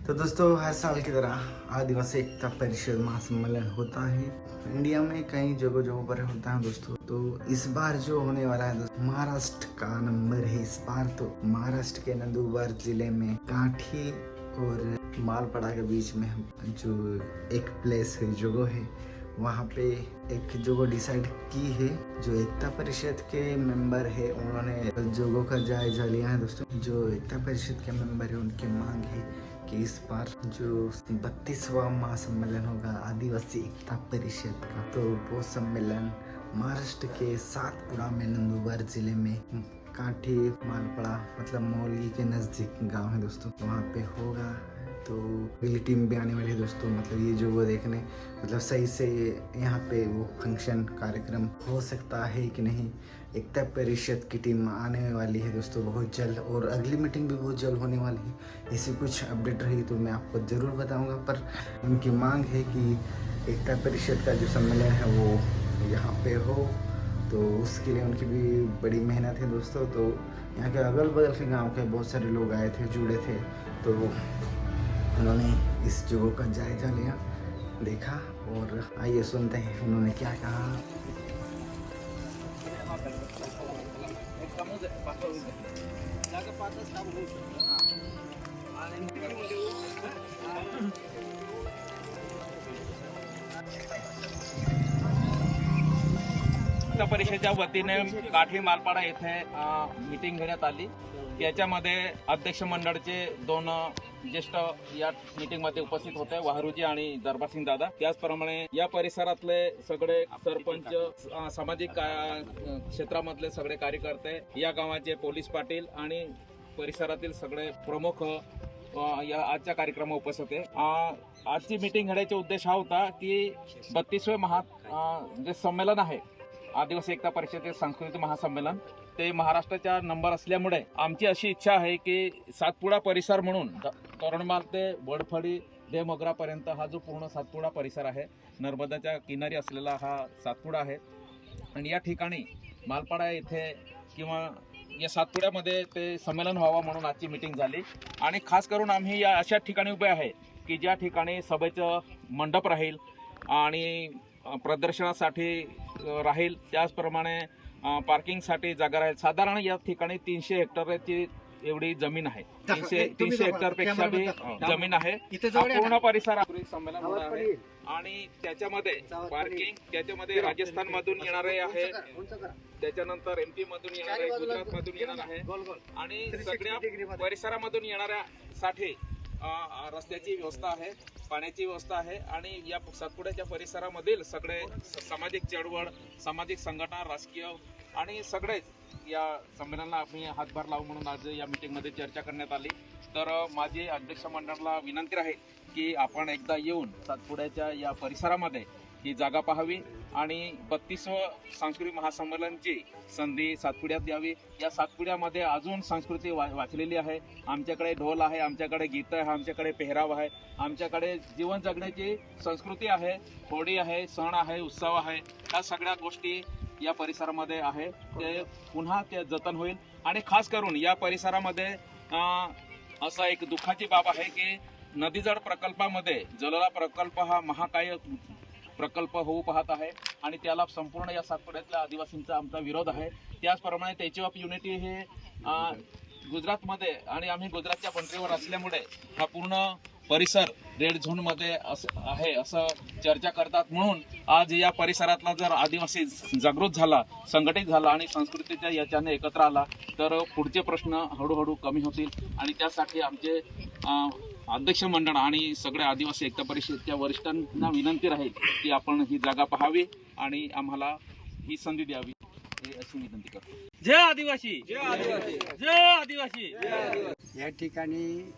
तो दोस्तों हर साल की तरह आदिवासी एकता परिषद महासम्मेलन होता है इंडिया में कई जगह जगहों पर होता है दोस्तों। तो इस बार जो होने वाला है दोस्तों, महाराष्ट्र का नंबर है इस बार। तो महाराष्ट्र के नंदुरबार जिले में काठी और मालपड़ा के बीच में जो एक प्लेस है, जगह है, वहाँ पे एक जगह डिसाइड की है। जो एकता परिषद के मेंबर है उन्होंने जगह का जायजा लिया है दोस्तों। जो एकता परिषद के मेंबर है उनकी मांग है कि इस बार जो 32वां महासम्मेलन होगा आदिवासी एकता परिषद का, तो वो सम्मेलन महाराष्ट्र के सातपुड़ा में नंदुरबार जिले में काठी मालपड़ा मतलब मौली के नज़दीक गांव है दोस्तों, वहाँ पे होगा। तो अगली टीम भी आने वाली है दोस्तों, मतलब ये जो वो देखने मतलब सही से यहाँ पे वो फंक्शन कार्यक्रम हो सकता है कि नहीं। एकता परिषद की टीम आने वाली है दोस्तों बहुत जल्द, और अगली मीटिंग भी बहुत जल्द होने वाली है। ऐसी कुछ अपडेट रही तो मैं आपको ज़रूर बताऊंगा, पर उनकी मांग है कि एकता परिषद का जो सम्मेलन है वो यहाँ पे हो, तो उसके लिए उनकी भी बड़ी मेहनत है दोस्तों। तो यहाँ के अगल बगल के गाँव के बहुत सारे लोग आए थे, जुड़े थे, तो उन्होंने इस जगह का जायजा लिया, देखा, और आइए सुनते हैं उन्होंने क्या कहा। एकता परिषदेच्या वतीने काठी मालपाडा येथे मीटिंग घेण्यात आली। याच्यामध्ये अध्यक्ष मंडळाचे दोन ज्येष्ठ या मीटिंगमध्ये उपस्थित होते, वाहरूजी आणि दरबारसिंग दादा। त्याचप्रमाणे या परिसरातले सगळे सरपंच, सामाजिक क्षेत्रामधले सगळे कार्यकर्ते, या गावाचे पोलीस पाटील आणि परिसरातील सगळे प्रमुख या आजच्या कार्यक्रमात उपस्थित होते। आजची मीटिंग घेण्याचा उद्देश हा होता की 32वें जे संमेलन आहे आदिवासी एकता परिषदेचे सांस्कृतिक महासंमेलन, ते महाराष्ट्राचा नंबर असल्यामुळे आमची अशी इच्छा आहे की सातपुडा परिसर म्हणून तोरणमाल ते वडफळी देवमोगरापर्यंत हा जो पूर्ण सातपुडा परिसर आहे, नर्मदाच्या किनारी असलेला हा सातपुडा आहे, आणि या ठिकाणी मालपाडा येथे किंवा या सातपुड्यामध्ये ते संमेलन व्हावं म्हणून आजची मीटिंग झाली। आणि खास करून आम्ही या अशा ठिकाणी उभे आहे की ज्या ठिकाणी सभेचं मंडप राहील आणि प्रदर्शनासाठी राहील, त्याचप्रमाणे पार्किंगसाठी जागा राहील। साधारण या ठिकाणी 300 हेक्टरची एवढी जमीन आहे, 300 हेक्टर पेक्षा बी जमीन आहे। पूर्ण परिसरात संमेलन होणार आहे आणि त्याच्यामध्ये पार्किंग, त्याच्यामध्ये राजस्थान मधून येणारे आहे, त्याच्यानंतर MP मधून येणार आहे, गुजरात मधून येणार आहे, आणि सगळ्या परिसरामधून येणाऱ्यासाठी रस्त्याची व्यवस्था आहे, पाण्याची व्यवस्था आहे, आणि या सातपुड्याच्या परिसरामधील सगळे सामाजिक चळवळ, सामाजिक संघटना, राजकीय आणि सगळेच या संमेलनाला आम्ही हातभार लावू म्हणून आज या मीटिंगमध्ये चर्चा करण्यात आली। तर माझी अध्यक्ष मंडळाला विनंती आहे की आपण एकदा येऊन सातपुड्याच्या या परिसरामध्ये ही जागा पाहावी आणि 32वं सांस्कृतिक महासंमेलनची संधी सातपुड्यात द्यावी। या सातपुड्यामध्ये अजून संस्कृती वाचलेली आहे, आमच्याकडे ढोल आहे, आमच्याकडे गीत आहे, आमच्याकडे पेहराव आहे, आमच्याकडे जीवन जगण्याची संस्कृती आहे, होळी आहे, सण आहे, उत्सव आहे, या सगळ्या गोष्टी या परिसरामध्ये आहे, ते पुन्हा ते जतन होईल। आणि खास करून या परिसरामध्ये असा एक दुःखाची बाब आहे की नदीजड प्रकल्पामध्ये जलोरा प्रकल्प हा महाकाय प्रकल्प होऊ पाहत आहे आणि त्याला संपूर्ण या सातपुड्यातल्या आदिवासींचा आमचा विरोध आहे। त्याचप्रमाणे स्टॅच्यू ऑफ युनिटी हे गुजरातमध्ये, आणि आम्ही गुजरातच्या बाउंड्रीवर असल्यामुळे हा पूर्ण परिसर रेड झोनमध्ये आहे असं चर्चा करतात। म्हणून आज या परिसरातला जर आदिवासी जागृत झाला, संघटित झाला आणि संस्कृतीच्या याच्याने एकत्र आला तर पुढचे प्रश्न हळूहळू कमी होतील। आणि त्यासाठी आमचे अध्यक्ष मंडळ आणि सगळ्या आदिवासी एकता परिषदेच्या वरिष्ठांना विनंती राहील की आपण ही जागा पाहावी आणि आम्हाला ही संधी द्यावी, हे अशी विनंती करतो। जय आदिवासी, जय आदिवासी, जय आदिवासी। या ठिकाणी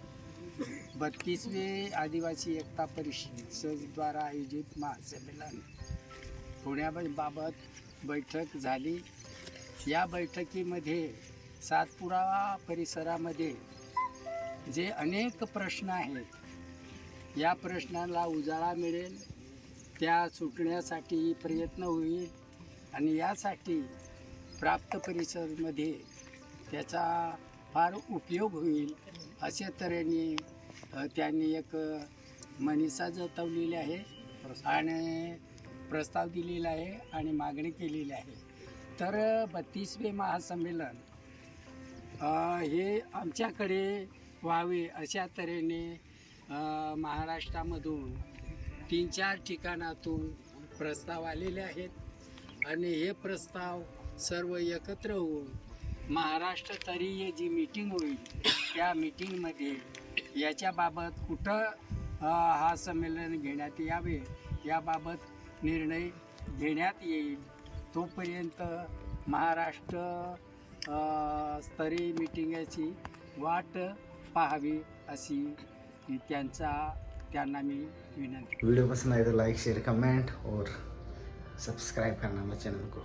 32वे आदिवासी एकता परिषदेद्वारा आयोजित महासंमेलन होण्याबाबत बैठक झाली। या बैठकीमध्ये सातपुडा परिसरामध्ये जे अनेक प्रश्न आहेत, या प्रश्नाला उजाळा मिळेल, त्या सुटण्यासाठी प्रयत्न होईल आणि यासाठी प्राप्त परिसरमध्ये त्याचा फार उपयोग होईल अशा तऱ्हेने त्यांनी एक मनीषा जतवलेली आहे आणि प्रस्ताव दिलेला आहे आणि मागणी केलेली आहे. तर 32वे महासंमेलन हे आमच्याकडे व्हावे अशा तऱ्हेने महाराष्ट्रामधून 3-4 ठिकाणातून प्रस्ताव आलेले आहेत आणि हे प्रस्ताव सर्व एकत्र होऊन महाराष्ट्रस्तरीय जी मीटिंग होईल त्या मीटिंगमध्ये याच्याबाबत कुठं हा संमेलन घेण्यात यावे याबाबत निर्णय घेण्यात येईल. तोपर्यंत महाराष्ट्र स्तरीय मीटिंगाची वाट पाहावी अशी त्यांना मी विनंती. वीडियो पसंद आए तो लाइक शेयर कमेंट और सब्सक्राइब करना मेरे चैनल को.